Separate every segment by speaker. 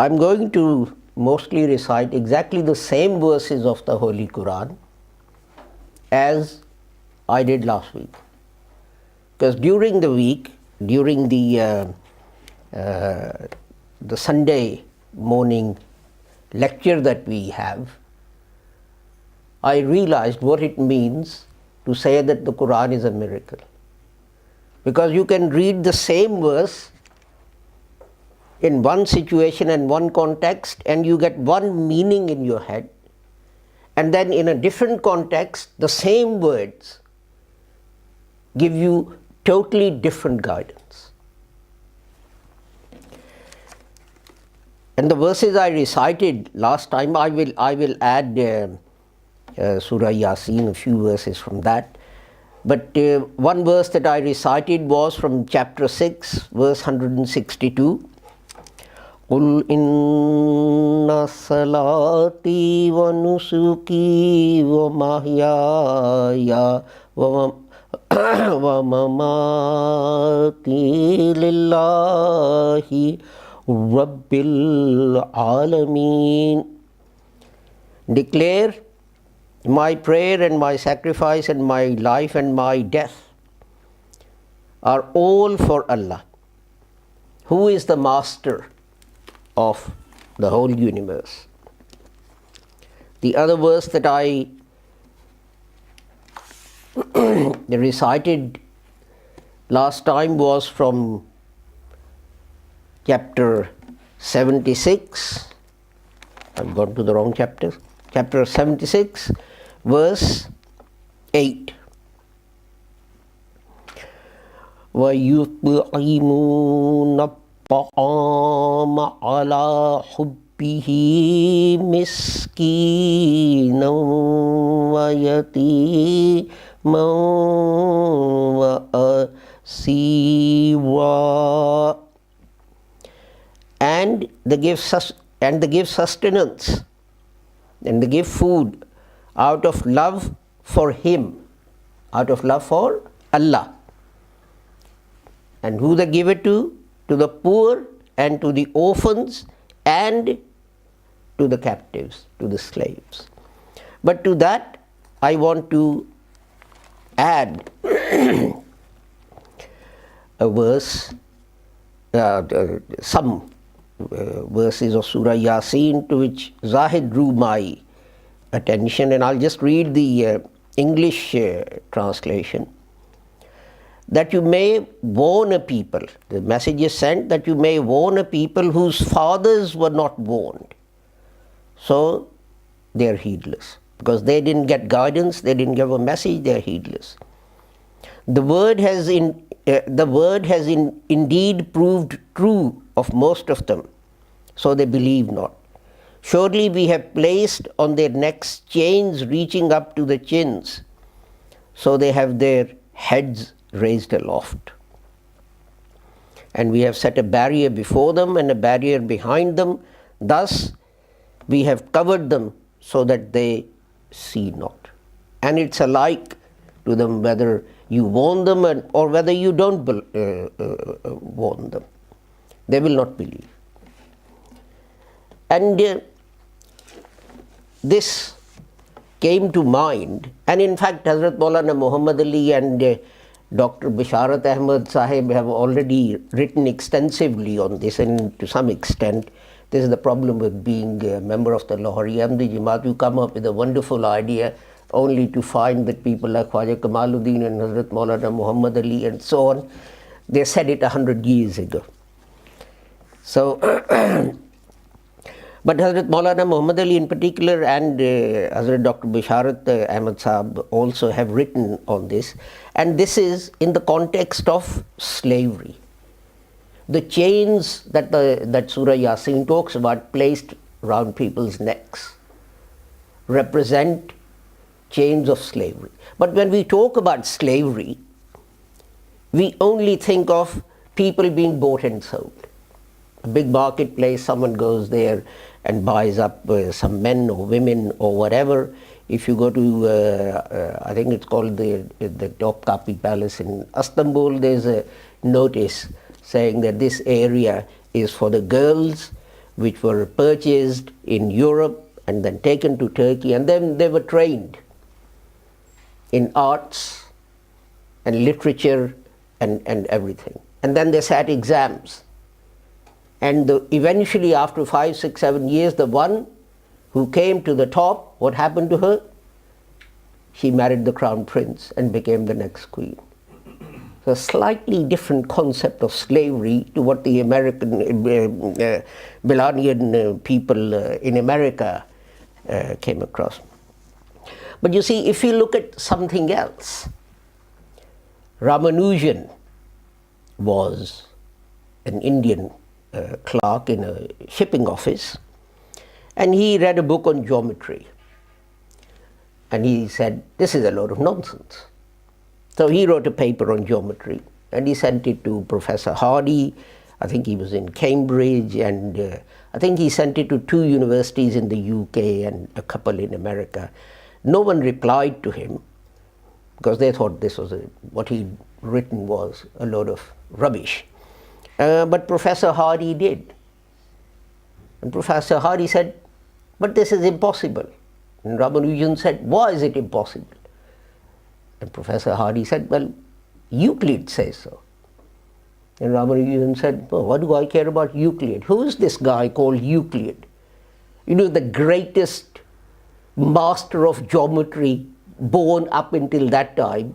Speaker 1: I'm going to mostly recite exactly the same verses of the Holy Quran as I did last week. Because during the week, during the Sunday morning lecture that we have, I realized what it means to say that the Quran is a miracle. Because you can read the same verse in one situation and one context, and you get one meaning in your head, and then in a different context, the same words give you totally different guidance. And the verses I recited last time, I will add Surah Yasin, a few verses from that. But one verse that I recited was from chapter 6, verse 162. قُلْ إِنَّ صَلَاتِي وَنُسُكِي وَمَحْيَايَ وَمَمَاتِي لِلَّهِ رَبِّ الْعَالَمِينَ. Declare, my prayer and my sacrifice and my life and my death are all for Allah, who is the master of the whole universe. The other verse that I recited last time was from chapter 76. I've gone to the wrong chapter. Chapter 76, verse 8. وَيُطْعِمُونَ الطَّعَامَ عَلَى حُبِّهِ مِسْكِينًا وَيَتِيمًا وَأَسِيرًا. And they give sustenance, and they give food out of love for Him, out of love for Allah. And who they give it to? To the poor and to the orphans and to the captives, to the slaves. But to that I want to add a verse, some verses of Surah Yasin to which Zahid drew my attention, and I'll just read the English translation. That you may warn a people, the message is sent that you may warn a people whose fathers were not warned. So they are heedless. Because they didn't get guidance, they didn't give a message, they are heedless. The word has indeed proved true of most of them, so they believe not. Surely we have placed on their necks chains reaching up to the chins, so they have their heads raised aloft. And we have set a barrier before them and a barrier behind them. Thus we have covered them so that they see not. And it's alike to them whether you warn them or whether you don't warn them. They will not believe. And this came to mind, and in fact Hazrat Maulana Muhammad Ali and Dr. Bisharat Ahmad Sahib have already written extensively on this, and to some extent this is the problem with being a member of the Lahori Ahmadi Jamaat. You come up with a wonderful idea only to find that people like Khwaja Kamaluddin and Hazrat Maulana Muhammad Ali and so on, they said it 100 years ago. So but Hazrat Maulana Muhammad Ali in particular and Hazrat Dr. Bisharat Ahmad Sahib also have written on this, and this is in the context of slavery. The chains that Surah Yasin talks about placed around people's necks represent chains of slavery. But when we talk about slavery, we only think of people being bought and sold. A big marketplace, someone goes there and buys up some men or women or whatever. If you go to, I think it's called the Topkapi Palace in Istanbul, there's a notice saying that this area is for the girls which were purchased in Europe and then taken to Turkey, and then they were trained in arts and literature and everything. And then they sat exams. And eventually, after 5, 6, 7 years, the one who came to the top, what happened to her? She married the crown prince and became the next queen. So a slightly different concept of slavery to what the American, Melanian people in America came across. But you see, if you look at something else, Ramanujan was an Indian clerk in a shipping office, and he read a book on geometry. And he said, this is a load of nonsense. So he wrote a paper on geometry, and he sent it to Professor Hardy. I think he was in Cambridge, and I think he sent it to 2 universities in the UK and a couple in America. No one replied to him because they thought this was what he'd written was a load of rubbish. But Professor Hardy did. And Professor Hardy said, but this is impossible. And Ramanujan said, why is it impossible? And Professor Hardy said, well, Euclid says so. And Ramanujan said, oh, what do I care about Euclid? Who is this guy called Euclid? You know, the greatest master of geometry born up until that time.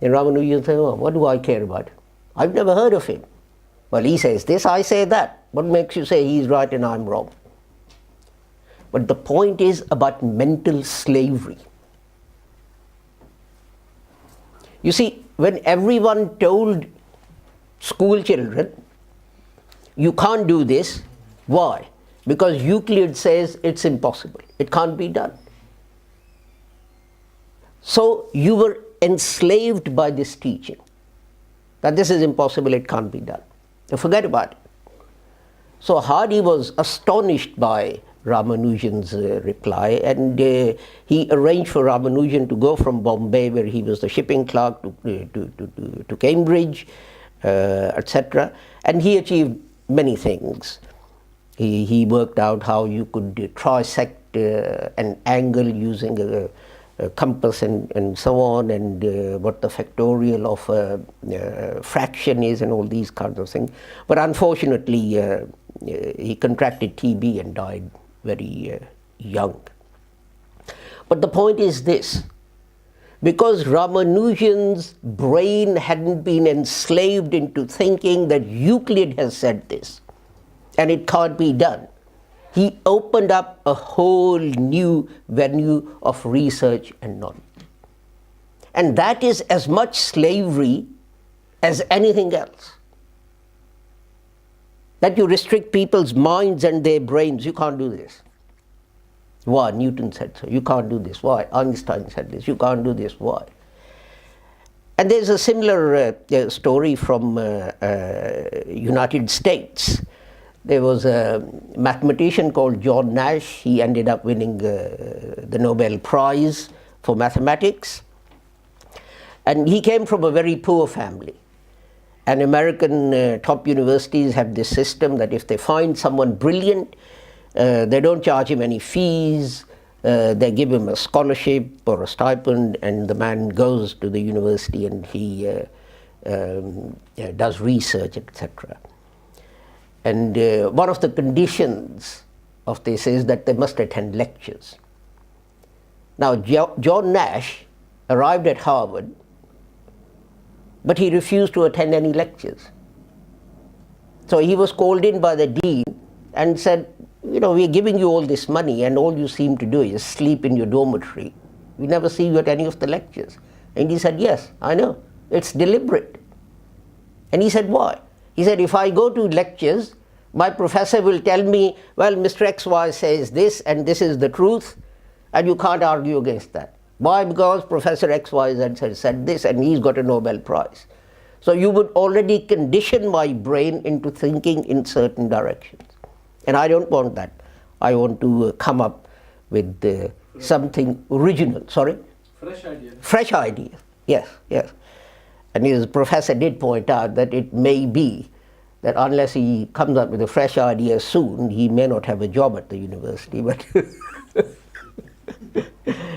Speaker 1: And Ramanujan said, oh, what do I care about? I've never heard of him. Well, he says this, I say that. What makes you say he's right and I'm wrong? But the point is about mental slavery. You see, when everyone told school children, you can't do this, why? Because Euclid says it's impossible, it can't be done. So you were enslaved by this teaching, that this is impossible, it can't be done. So forget about it. So Hardy was astonished by Ramanujan's reply, and he arranged for Ramanujan to go from Bombay, where he was the shipping clerk, to Cambridge, etc. And he achieved many things. He worked out how you could trisect an angle using a compass and so on, and what the factorial of a fraction is and all these kinds of things. But unfortunately, he contracted TB and died very young. But the point is this, because Ramanujan's brain hadn't been enslaved into thinking that Euclid has said this and it can't be done, he opened up a whole new venue of research and knowledge. And that is as much slavery as anything else. That you restrict people's minds and their brains. You can't do this. Why? Newton said so. You can't do this. Why? Einstein said this. You can't do this. Why? And there's a similar story from United States. There was a mathematician called John Nash. He ended up winning the Nobel Prize for mathematics. And he came from a very poor family. And American top universities have this system that if they find someone brilliant, they don't charge him any fees, they give him a scholarship or a stipend, and the man goes to the university and he does research, etc. And one of the conditions of this is that they must attend lectures. Now, John Nash arrived at Harvard, but he refused to attend any lectures. So he was called in by the dean and said, you know, we're giving you all this money and all you seem to do is sleep in your dormitory. We never see you at any of the lectures. And he said, yes, I know, it's deliberate. And he said, why? He said, if I go to lectures, my professor will tell me, well, Mr. XY says this and this is the truth, and you can't argue against that. Why? Because Professor XY said this and he's got a Nobel Prize. So you would already condition my brain into thinking in certain directions. And I don't want that. I want to come up with something original. Sorry?
Speaker 2: Fresh idea.
Speaker 1: Fresh idea. Yes, yes. And his professor did point out that it may be that unless he comes up with a fresh idea soon, he may not have a job at the university. But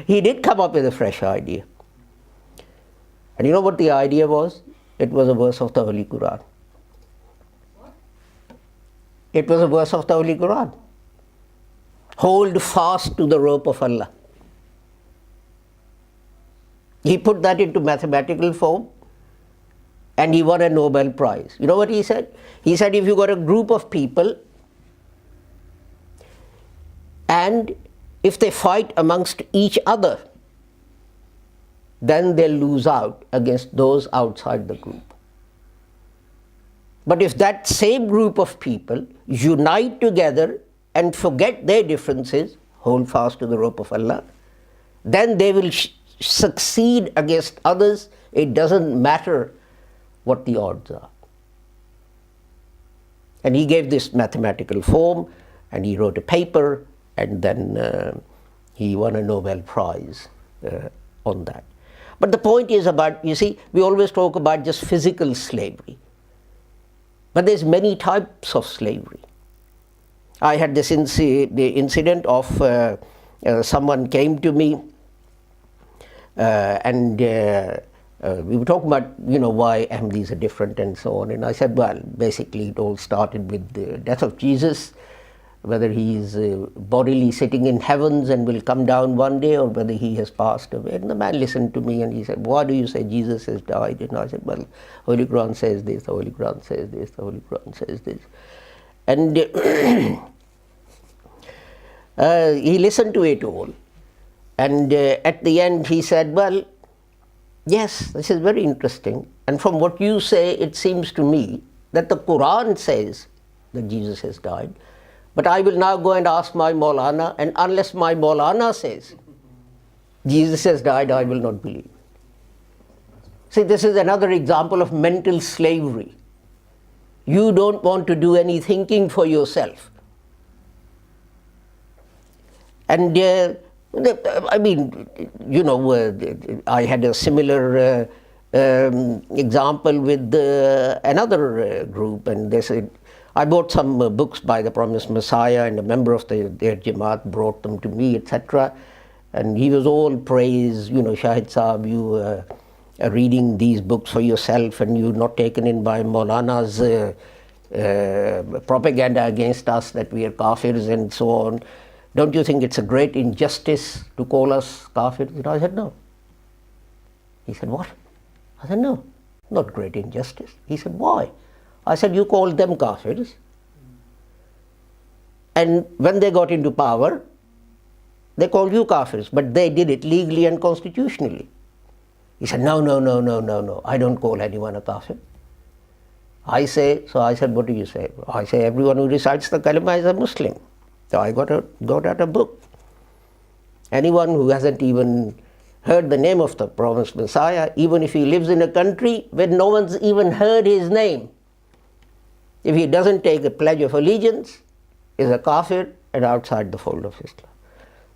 Speaker 1: he did come up with a fresh idea. And you know what the idea was? It was a verse of the Holy Quran. It was a verse of the Holy Quran. Hold fast to the rope of Allah. He put that into mathematical form and he won a Nobel Prize. You know what he said? He said, if you got a group of people and if they fight amongst each other, then they'll lose out against those outside the group. But if that same group of people unite together and forget their differences, hold fast to the rope of Allah, then they will succeed against others. It doesn't matter what the odds are. And he gave this mathematical form and he wrote a paper and then he won a Nobel Prize on that. But the point is about, you see, we always talk about just physical slavery. But there's many types of slavery. I had this the incident of someone came to me and we were talking about, why Ahmadis are different and so on. And I said, well, basically it all started with the death of Jesus, whether he is bodily sitting in heavens and will come down one day, or whether he has passed away. And the man listened to me and he said, why do you say Jesus has died? And I said, well, Holy Quran says this, the Holy Quran says this, the Holy Quran says this. And he listened to it all. And at the end he said, well, yes, this is very interesting. And from what you say, it seems to me that the Quran says that Jesus has died. But I will now go and ask my Maulana, and unless my Maulana says Jesus has died, I will not believe. See, this is another example of mental slavery. You don't want to do any thinking for yourself. And I mean, I had a similar example with another group, and they said, I bought some books by the Promised Messiah, and a member of their Jamaat brought them to me, etc. And he was all praise, Shahid Saab, you are reading these books for yourself and you're not taken in by Maulana's propaganda against us that we are kafirs and so on. Don't you think it's a great injustice to call us kafirs? And I said, no. He said, what? I said, no, not great injustice. He said, why? I said, you called them kafirs. And when they got into power, they called you kafirs, but they did it legally and constitutionally. He said, no, I don't call anyone a kafir. I said, what do you say? I say, everyone who recites the kalima is a Muslim. So I got out a book. Anyone who hasn't even heard the name of the Promised Messiah, even if he lives in a country where no one's even heard his name, if he doesn't take a pledge of allegiance, is a kafir and outside the fold of Islam.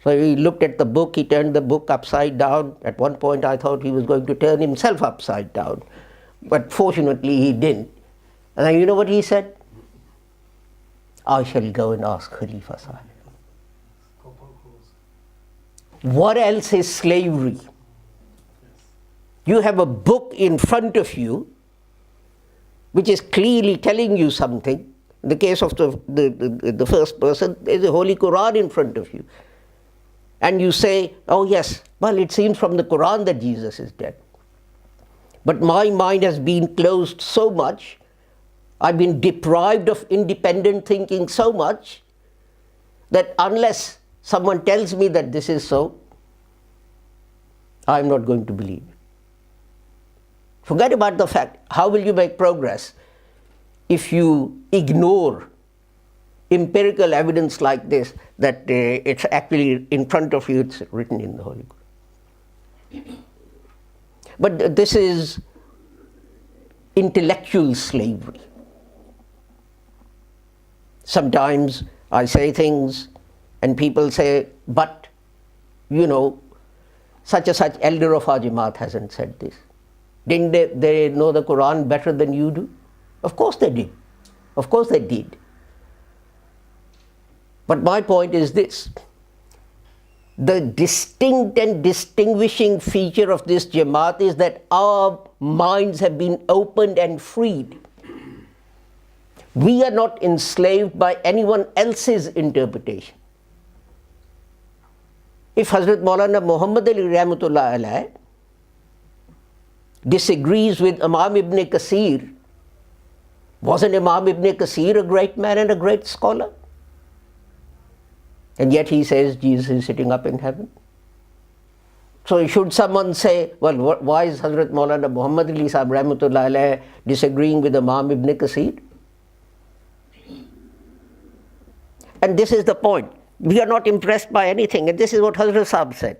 Speaker 1: So he looked at the book, he turned the book upside down. At one point I thought he was going to turn himself upside down. But fortunately he didn't. And then you know what he said? I shall go and ask Khalifa Sahib. What else is slavery? You have a book in front of you which is clearly telling you something. In the case of the first person, there's a Holy Quran in front of you. And you say, oh yes, well it seems from the Quran that Jesus is dead. But my mind has been closed so much, I've been deprived of independent thinking so much, that unless someone tells me that this is so, I'm not going to believe it. Forget about the fact. How will you make progress if you ignore empirical evidence like this, that it's actually in front of you, it's written in the Holy Quran? But this is intellectual slavery. Sometimes I say things and people say, but, such and such elder of our Jamaat hasn't said this. Didn't they know the Quran better than you do? Of course they did. Of course they did. But my point is this. The distinct and distinguishing feature of this Jamaat is that our minds have been opened and freed. We are not enslaved by anyone else's interpretation. If Hazrat Maulana Muhammad Ali Rahmatullah Alayh disagrees with Imam Ibn Kathir, wasn't Imam Ibn Kathir a great man and a great scholar? And yet he says Jesus is sitting up in heaven. So should someone say, well, why is Hazrat Maulana Muhammad Ali Sahib Rahmatullah Alayh disagreeing with Imam Ibn Kathir? And this is the point. We are not impressed by anything. And this is what Hazrat Sahib said.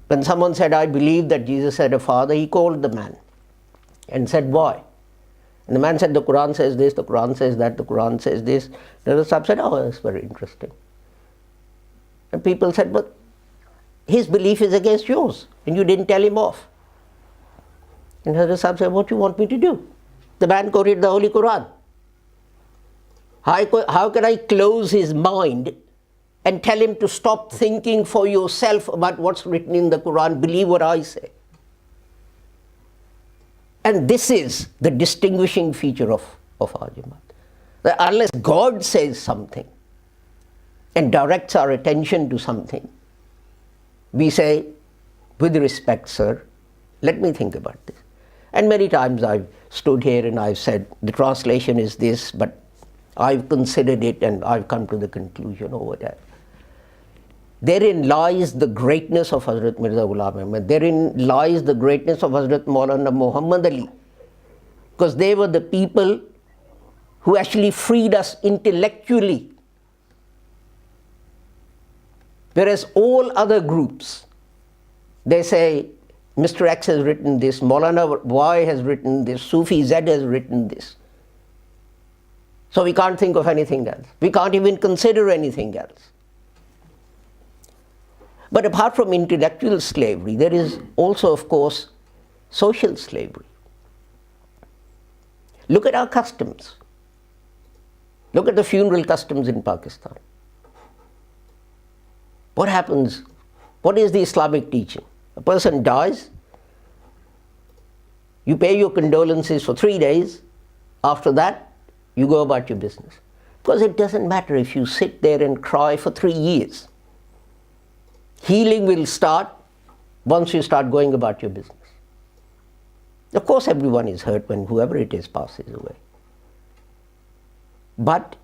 Speaker 1: When someone said, I believe that Jesus had a father, he called the man and said, why? And the man said, the Quran says this, the Quran says that, the Quran says this. And Hazrat Sahib said, oh, that's very interesting. And people said, but his belief is against yours, and you didn't tell him off. And Hazrat Sahib said, what do you want me to do? The man quoted the Holy Quran. How can I close his mind and tell him to stop thinking for yourself about what's written in the Quran? Believe what I say. And this is the distinguishing feature of our Jamaat. That unless God says something and directs our attention to something, we say, with respect, sir, let me think about this. And many times I've stood here and I've said, the translation is this, but I've considered it and I've come to the conclusion or whatever. Therein lies the greatness of Hazrat Mirza Ghulam Ahmad. Therein lies the greatness of Hazrat Maulana Muhammad Ali. Because they were the people who actually freed us intellectually. Whereas all other groups, they say, Mr. X has written this, Maulana Y has written this, Sufi Z has written this. So we can't think of anything else. We can't even consider anything else. But apart from intellectual slavery, there is also, of course, social slavery. Look at our customs. Look at the funeral customs in Pakistan. What happens? What is the Islamic teaching? A person dies, you pay your condolences for 3 days. After that, you go about your business. Because it doesn't matter if you sit there and cry for 3 years. Healing will start once you start going about your business. Of course, everyone is hurt when whoever it is passes away. But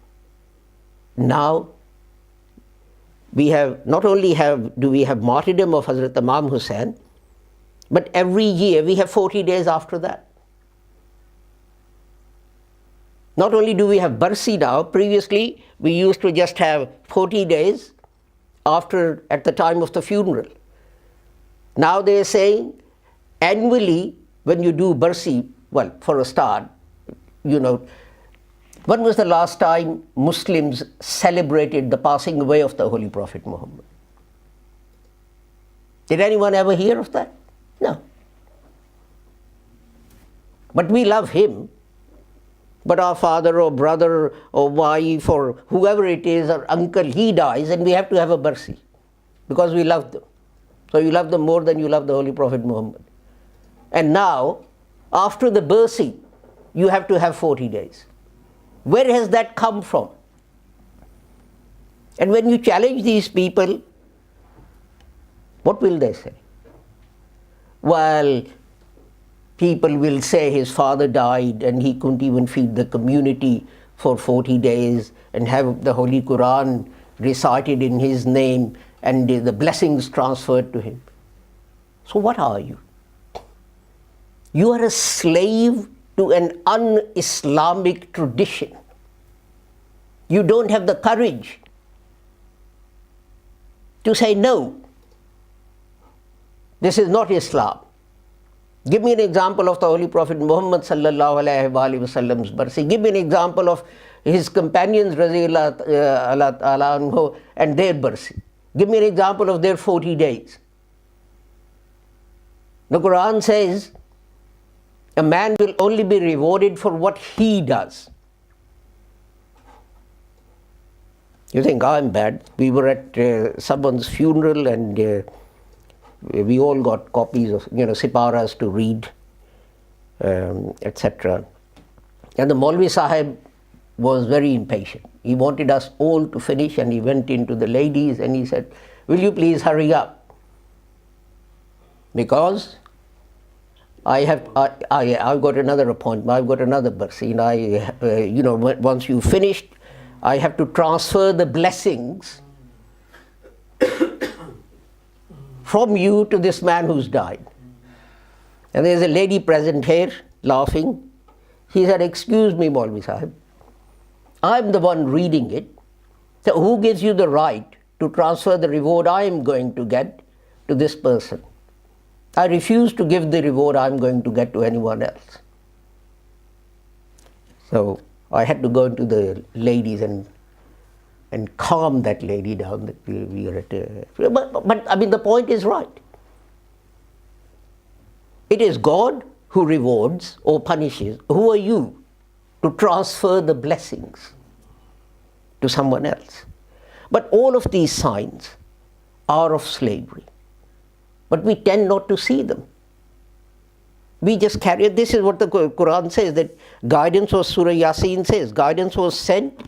Speaker 1: now we have, not only do we have martyrdom of Hazrat Imam Hussain, but every year we have 40 days after that. Not only do we have Barsi now, previously we used to just have 40 days at the time of the funeral. Now they are saying annually when you do Barsi, well, for a start, when was the last time Muslims celebrated the passing away of the Holy Prophet Muhammad? Did anyone ever hear of that? No. But we love him. But our father or brother or wife or whoever it is, or uncle, he dies and we have to have a Barsi because we love them. So you love them more than you love the Holy Prophet Muhammad. And now, after the Barsi, you have to have 40 days. Where has that come from? And when you challenge these people, what will they say? Well, people will say his father died and he couldn't even feed the community for 40 days and have the Holy Quran recited in his name and the blessings transferred to him. So what are you? You are a slave to an un-Islamic tradition. You don't have the courage to say no. This is not Islam. Give me an example of the Holy Prophet Muhammad sallallahu alaihi wasallam's Barsi. Give me an example of his companions radiyallahu anhu and their Barsi. Give me an example of their 40 days. The Quran says A man will only be rewarded for what he does. You think I'm bad? We were at someone's funeral and we all got copies of siparas to read, etc. And the Maulvi Sahib was very impatient. He wanted us all to finish, and he went into the ladies and he said, "Will you please hurry up? Because I've got another appointment, I've got another scene. Once you finished, I have to transfer the blessings from you to this man who's died." And there's a lady present here laughing. He said, "Excuse me, Maulvi Sahib, I'm the one reading it. So who gives you the right to transfer the reward I'm going to get to this person? I refuse to give the reward I'm going to get to anyone else." So I had to go into the ladies and calm that lady down. That we were at but I mean, the point is right. It is God who rewards or punishes. Who are you to transfer the blessings to someone else? But all of these signs are of slavery. But we tend not to see them. We just carry it. This is what the Quran says, that guidance was, Surah Yasin says, guidance was sent.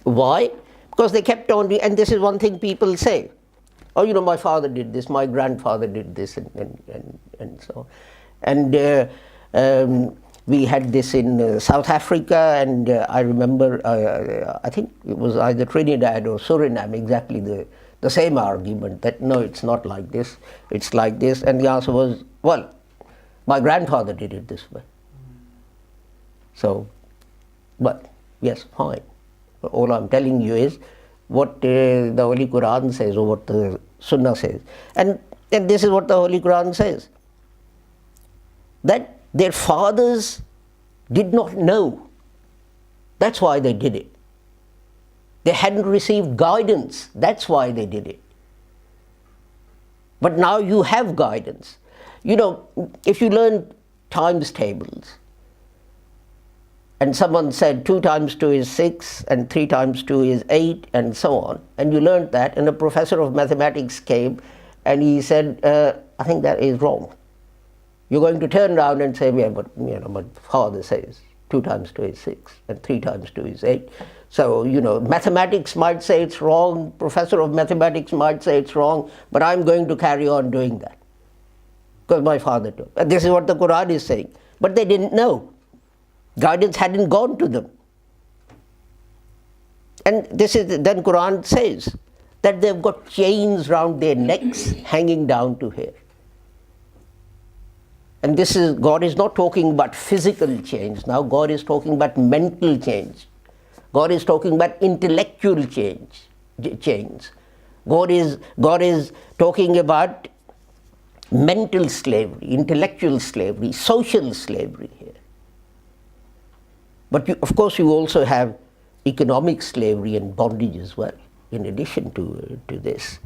Speaker 1: Why? Because they kept on, and this is one thing people say, "Oh, my father did this, my grandfather did this," and so on. And we had this in South Africa, and I remember, I think it was either Trinidad or Suriname, exactly the same argument, that no, it's not like this, it's like this. And the answer was, well, my grandfather did it this way. So, but yes, fine. All I'm telling you is what the Holy Quran says, or what the Sunnah says. And this is what the Holy Quran says, that their fathers did not know. That's why they did it. They hadn't received guidance. That's why they did it. But now you have guidance. If you learn times tables, and someone said 2 times 2 is 6, and 3 times 2 is 8, and so on, and you learned that, and a professor of mathematics came, and he said, "I think that is wrong." You're going to turn around and say, "Yeah, but my father says 2 times 2 is 6, and 3 times 2 is 8. So, mathematics might say it's wrong, professor of mathematics might say it's wrong, but I'm going to carry on doing that, because my father told." And this is what the Quran is saying. But they didn't know. Guidance hadn't gone to them. And then Quran says that they've got chains round their necks hanging down to here. And God is not talking about physical change now. God is talking about mental change. God is talking about intellectual change. God is talking about mental slavery, intellectual slavery, social slavery here. But of course you also have economic slavery and bondage as well, in addition to this.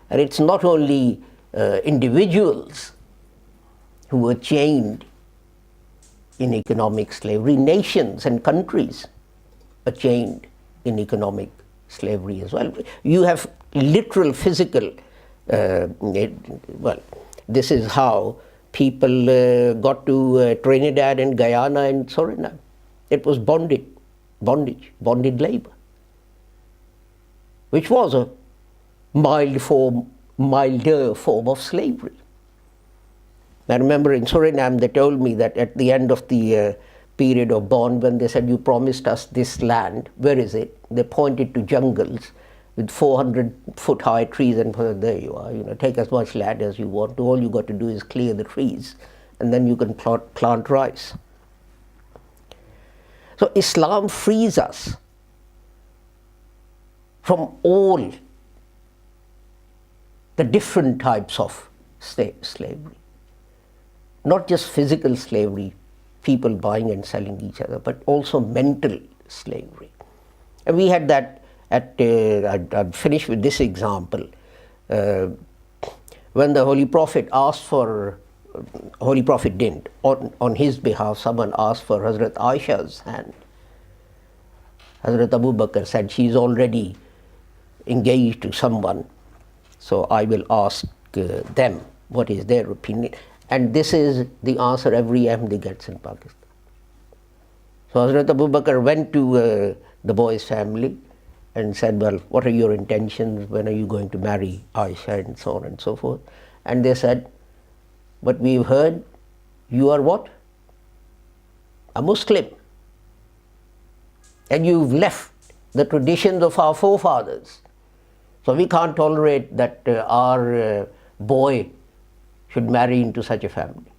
Speaker 1: And it's not only individuals who were chained in economic slavery, nations and countries are chained in economic slavery as well. You have literal physical, this is how people got to Trinidad and Guyana and Suriname. It was bonded labor, which was a milder form of slavery. I remember in Suriname they told me that at the end of the period of bond, when they said, "You promised us this land, where is it?" They pointed to jungles with 400-foot high trees and said, "There you are, take as much land as you want. All you got to do is clear the trees, and then you can plant rice." So Islam frees us from all the different types of slavery. Not just physical slavery, people buying and selling each other, but also mental slavery. And we had that I'll finish with this example. When the Holy Prophet asked for Holy Prophet didn't. On his behalf, someone asked for Hazrat Aisha's hand. Hazrat Abu Bakr said, she is already engaged to someone, so I will ask them what is their opinion. And this is the answer every Ahmadi gets in Pakistan. So Hazrat Abu Bakr went to the boy's family and said, well, what are your intentions? When are you going to marry Aisha? And so on and so forth. And they said, but we've heard you are what? A Muslim. And you've left the traditions of our forefathers. So we can't tolerate that our boy should marry into such a family.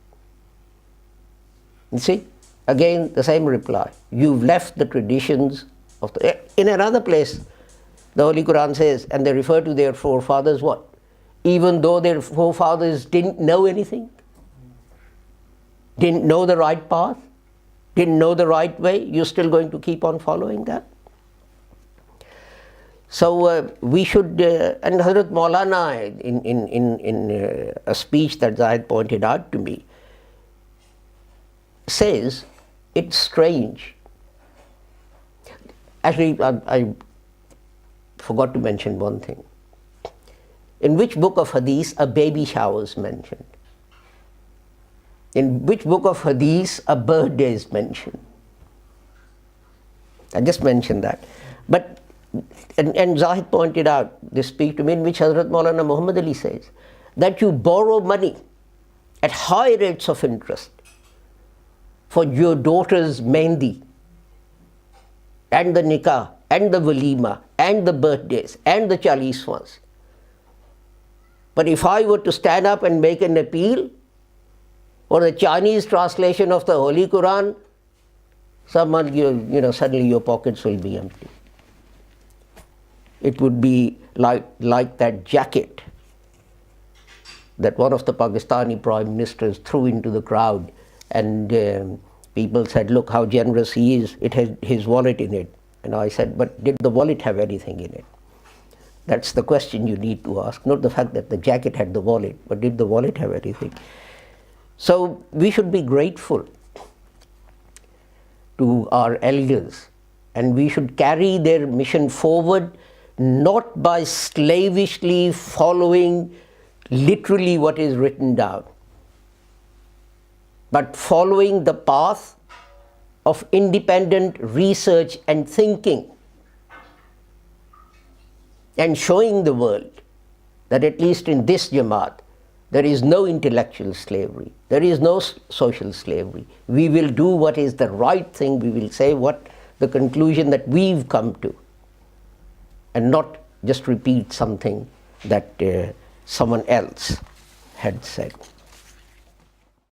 Speaker 1: You see, again the same reply. You've left the traditions of the... In another place, the Holy Quran says, and they refer to their forefathers what? Even though their forefathers didn't know anything, didn't know the right path, didn't know the right way, you're still going to keep on following that? So we should, and Hazrat Maulana in a speech that Zahid pointed out to me, says, it's strange. Actually, I forgot to mention one thing. In which book of Hadith a baby shower is mentioned? In which book of Hadith a birthday is mentioned? I just mentioned that. But, and Zahid pointed out this speech to me, in which Hazrat Maulana Muhammad Ali says that you borrow money at high rates of interest for your daughter's mehndi and the nikah and the walima and the birthdays and the chaliswas. But if I were to stand up and make an appeal for the Chinese translation of the Holy Quran, suddenly your pockets will be empty. It would be like that jacket that one of the Pakistani prime ministers threw into the crowd, and people said, look how generous he is, it has his wallet in it. And I said, but did the wallet have anything in it? That's the question you need to ask, not the fact that the jacket had the wallet, but did the wallet have anything? So we should be grateful to our elders, and we should carry their mission forward, not by slavishly following literally what is written down, but following the path of independent research and thinking, and showing the world that at least in this Jamaat, there is no intellectual slavery, there is no social slavery. We will do what is the right thing, we will say what the conclusion that we've come to, and not just repeat something that someone else had said.